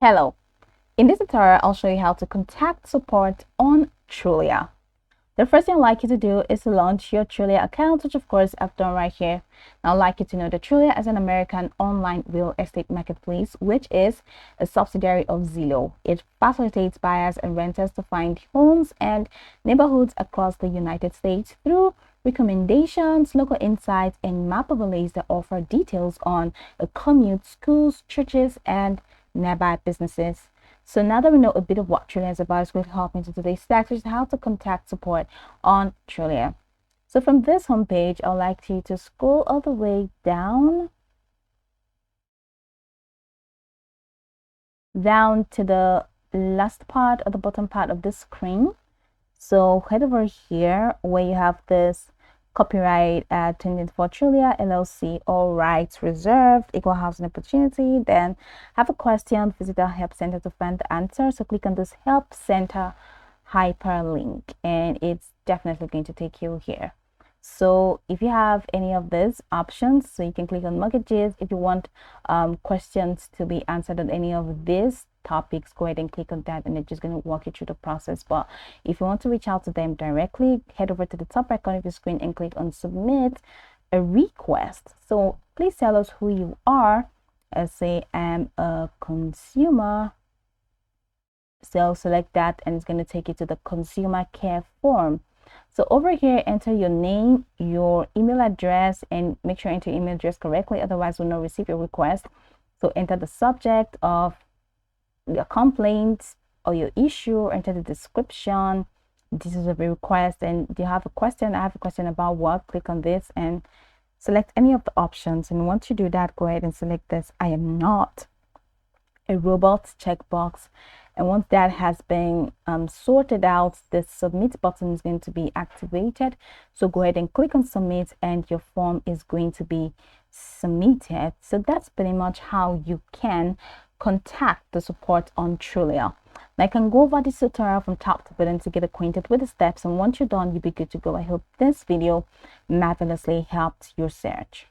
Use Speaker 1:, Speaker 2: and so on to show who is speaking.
Speaker 1: Hello, in this tutorial I'll show you how to contact support on Trulia. The first thing I'd like you to do is to launch your Trulia account, which of course I've done right here. Now I'd like you to know that Trulia is an American online real estate marketplace, which is a subsidiary of Zillow. It facilitates buyers and renters to find homes and neighborhoods across the United States through recommendations, local insights, and map overlays that offer details on a commute, schools, churches, and nearby businesses. So now that we know a bit of what Trulia is about, it's going to help into today's text, which is how to contact support on Trulia. So from this homepage, I'd like you to scroll all the way down to the last part or the bottom part of the screen. So head over here where you have this copyright attendant for Trulia LLC, all rights reserved, equal housing opportunity. Then have a question, visit our help center to find the answer. So click on this help center hyperlink and it's definitely going to take you here. So if you have any of these options, so you can click on mortgages. If you want questions to be answered on any of these topics, go ahead and click on that and it's just going to walk you through the process. But if you want to reach out to them directly, head over to the top right corner of your screen and click on submit a request. So please tell us who you are. Let's say I'm a consumer. So select that and it's going to take you to the consumer care form. So over here, enter your name, your email address, and make sure you enter your email address correctly, otherwise we'll not receive your request. So enter the subject of your complaint or your issue, enter the description. This is a request, and do you have a question? I have a question about what? Click on this and select any of the options. And once you do that, go ahead and select this I am not a robot checkbox. And once that has been sorted out, the submit button is going to be activated. So go ahead and click on submit and your form is going to be submitted. So that's pretty much how you can contact the support on Trulia. Now I can go over this tutorial from top to bottom to get acquainted with the steps, and once you're done, you'll be good to go. I hope this video marvelously helped your search.